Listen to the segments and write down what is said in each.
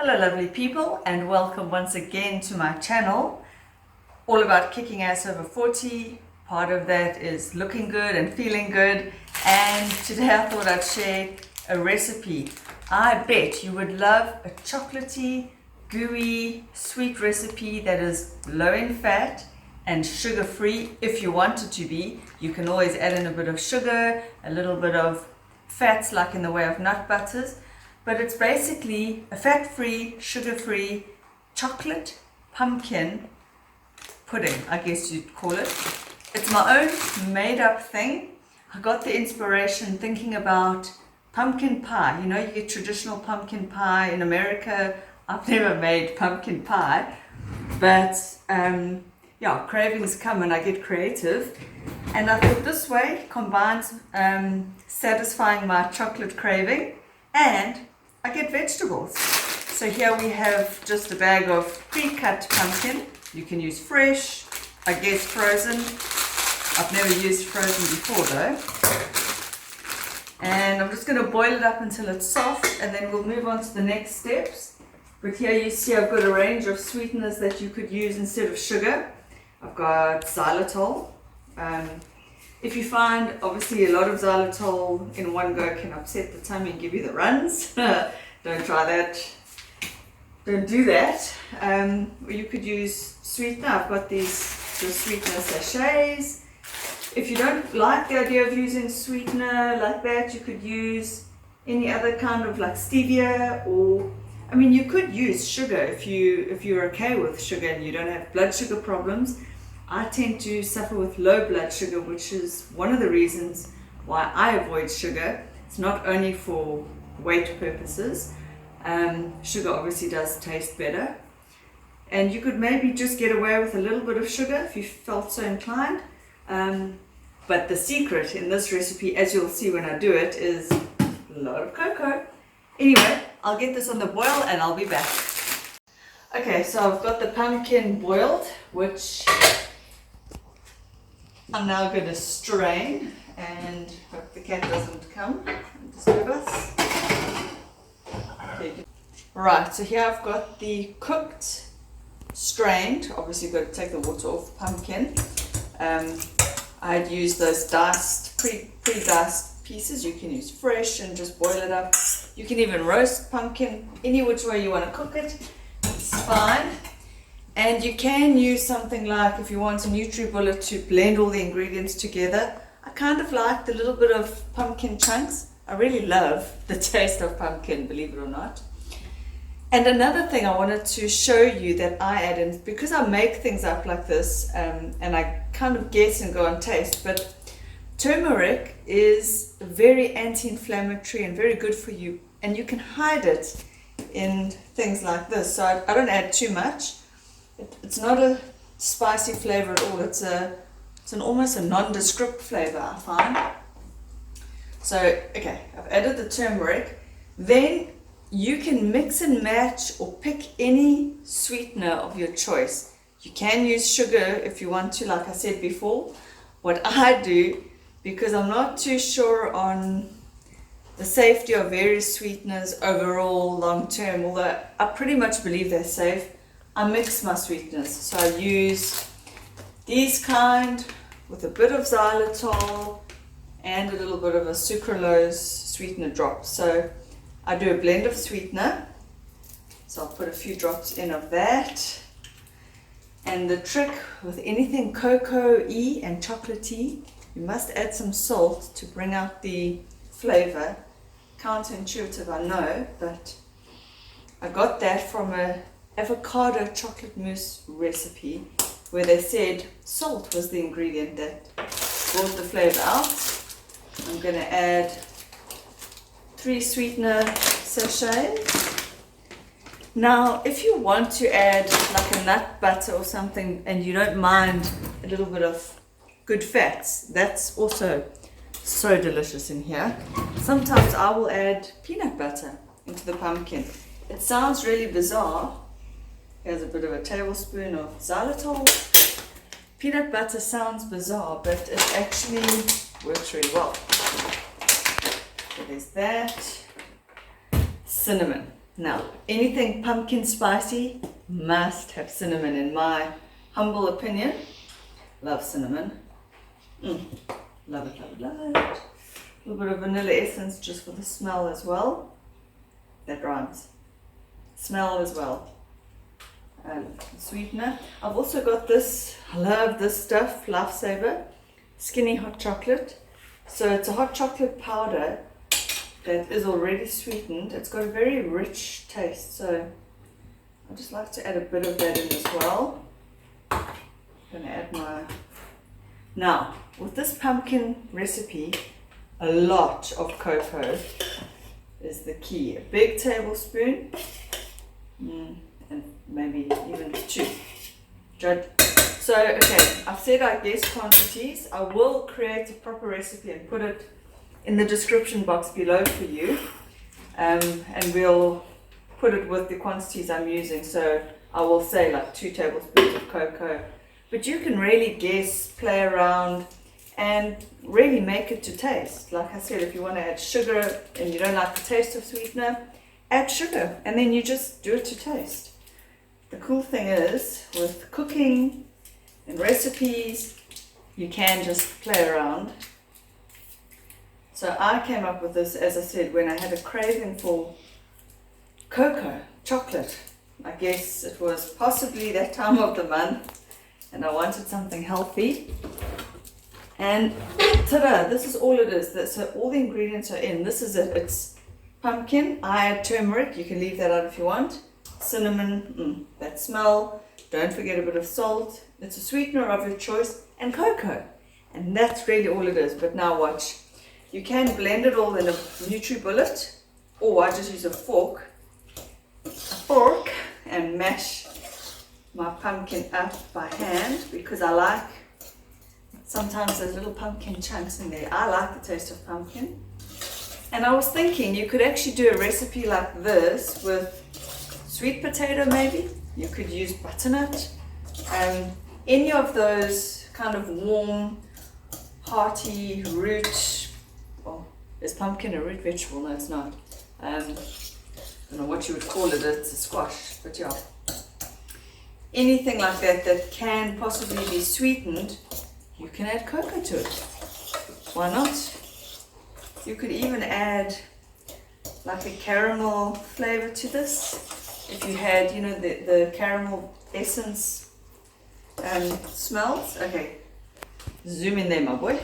Hello lovely people, and welcome once again to my channel, all about kicking ass over 40. Part of that is looking good and feeling good, and today I thought I'd share a recipe. I bet you would love a chocolatey, gooey, sweet recipe that is low in fat and sugar free if you want it to be. You can always add in a bit of sugar, a little bit of fats like in the way of nut butters. But it's basically a fat-free, sugar-free chocolate pumpkin pudding, I guess you'd call it. It's my own made-up thing. I got the inspiration thinking about pumpkin pie. You know, you get traditional pumpkin pie in America. I've never made pumpkin pie, but yeah, cravings come and I get creative. And I thought this way combines satisfying my chocolate craving and I get vegetables. So here we have just a bag of pre-cut pumpkin. You can use fresh, I guess frozen. I've never used frozen before though. And I'm just going to boil it up until it's soft, and then we'll move on to the next steps. But here you see I've got a range of sweeteners that you could use instead of sugar. I've got xylitol. If you find, obviously, a lot of xylitol in one go can upset the tummy and give you the runs. Don't try that. Don't do that. Or you could use sweetener. I've got these sweetener sachets. If you don't like the idea of using sweetener like that, you could use any other kind of like stevia, or I mean, you could use sugar if you're okay with sugar and you don't have blood sugar problems. I tend to suffer with low blood sugar, which is one of the reasons why I avoid sugar. It's not only for weight purposes. Sugar obviously does taste better. And you could maybe just get away with a little bit of sugar if you felt so inclined. But the secret in this recipe, as you'll see when I do it, is a lot of cocoa. Anyway, I'll get this on the boil and I'll be back. Okay, so I've got the pumpkin boiled, which I'm now going to strain, and hope the cat doesn't come and disturb us. Right, so here I've got the cooked, strained, obviously you've got to take the water off the pumpkin. I'd use those diced, pre-diced pieces. You can use fresh and just boil it up. You can even roast pumpkin, any which way you want to cook it, it's fine. And you can use something like, if you want a NutriBullet to blend all the ingredients together. I kind of like the little bit of pumpkin chunks. I really love the taste of pumpkin, believe it or not. And another thing I wanted to show you that I add in, because I make things up like this, and I kind of guess and go on taste, but turmeric is very anti-inflammatory and very good for you, and you can hide it in things like this. So I don't add too much. It's not a spicy flavor at all. It's an almost a nondescript flavor, I find. So, okay, I've added the turmeric. Then you can mix and match or pick any sweetener of your choice. You can use sugar if you want to, like I said before. What I do, because I'm not too sure on the safety of various sweeteners overall long term, although I pretty much believe they're safe, I mix my sweeteners. So I use these kind with a bit of xylitol and a little bit of a sucralose sweetener drop. So I do a blend of sweetener. So I'll put a few drops in of that. And the trick with anything cocoa-y and chocolatey, you must add some salt to bring out the flavor. Counterintuitive, I know, but I got that from a avocado chocolate mousse recipe where they said salt was the ingredient that brought the flavor out. I'm going to add 3 sweetener sachets. Now, if you want to add like a nut butter or something and you don't mind a little bit of good fats, that's also so delicious in here. Sometimes I will add peanut butter into the pumpkin. It sounds really bizarre. Here's a bit of a tablespoon of xylitol. Peanut butter sounds bizarre, but it actually works really well. So there's that. Cinnamon. Now, anything pumpkin spicy must have cinnamon in my humble opinion. Love cinnamon. Love it, love it, love it. A little bit of vanilla essence just for the smell as well. That rhymes. Smell as well. Sweetener. I've also got this, I love this stuff, Lifesaver, skinny hot chocolate. So it's a hot chocolate powder that is already sweetened. It's got a very rich taste, so I just like to add a bit of that in as well. I'm going to add my... Now, with this pumpkin recipe, a lot of cocoa is the key. A big tablespoon, and maybe even 2. So, okay, I've said I guess quantities. I will create a proper recipe and put it in the description box below for you. And we'll put it with the quantities I'm using. So I will say like 2 tablespoons of cocoa. But you can really guess, play around, and really make it to taste. Like I said, if you want to add sugar and you don't like the taste of sweetener, add sugar and then you just do it to taste. The cool thing is, with cooking and recipes, you can just play around. So I came up with this, as I said, when I had a craving for cocoa, chocolate. I guess it was possibly that time of the month and I wanted something healthy. And ta-da, this is all it is. So all the ingredients are in. This is it. It's pumpkin. I add turmeric. You can leave that out if you want. Cinnamon, that smell. Don't forget a bit of salt. It's a sweetener of your choice. And cocoa. And that's really all it is. But now watch. You can blend it all in a NutriBullet. Or I just use a fork. And mash my pumpkin up by hand. Because I like... Sometimes there's little pumpkin chunks in there. I like the taste of pumpkin. And I was thinking you could actually do a recipe like this with sweet potato maybe. You could use butternut. Any of those kind of warm, hearty root. Well, is pumpkin a root vegetable? No, it's not. I don't know what you would call it. It's a squash, but yeah. Anything like that that can possibly be sweetened, you can add cocoa to it. Why not? You could even add like a caramel flavor to this. If you had, you know, the caramel essence smells. Okay, zoom in there, my boy.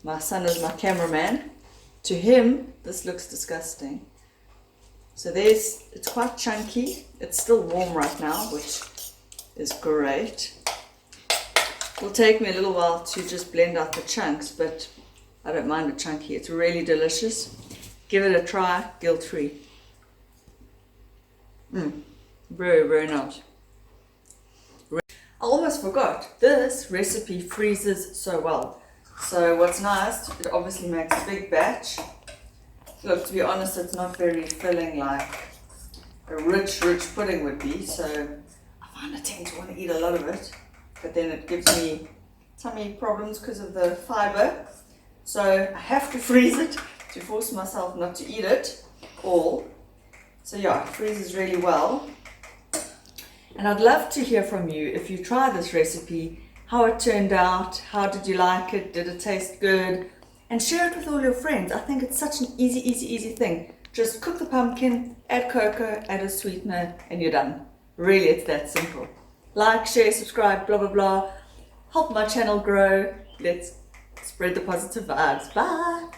My son is my cameraman. To him, this looks disgusting. So it's quite chunky. It's still warm right now, which is great. It'll take me a little while to just blend out the chunks, but I don't mind it chunky. It's really delicious. Give it a try, guilt-free. Very, very nice. I almost forgot, this recipe freezes so well. So what's nice, it obviously makes a big batch. Look, to be honest, it's not very filling like a rich pudding would be. So I find I tend to want to eat a lot of it. But then it gives me tummy problems because of the fiber. So I have to freeze it to force myself not to eat it all. So yeah, it freezes really well. And I'd love to hear from you if you try this recipe, how it turned out, how did you like it, did it taste good? And share it with all your friends. I think it's such an easy thing. Just cook the pumpkin, add cocoa, add a sweetener, and you're done. Really, it's that simple. Like, share, subscribe, blah, blah, blah. Help my channel grow. Let's spread the positive vibes. Bye.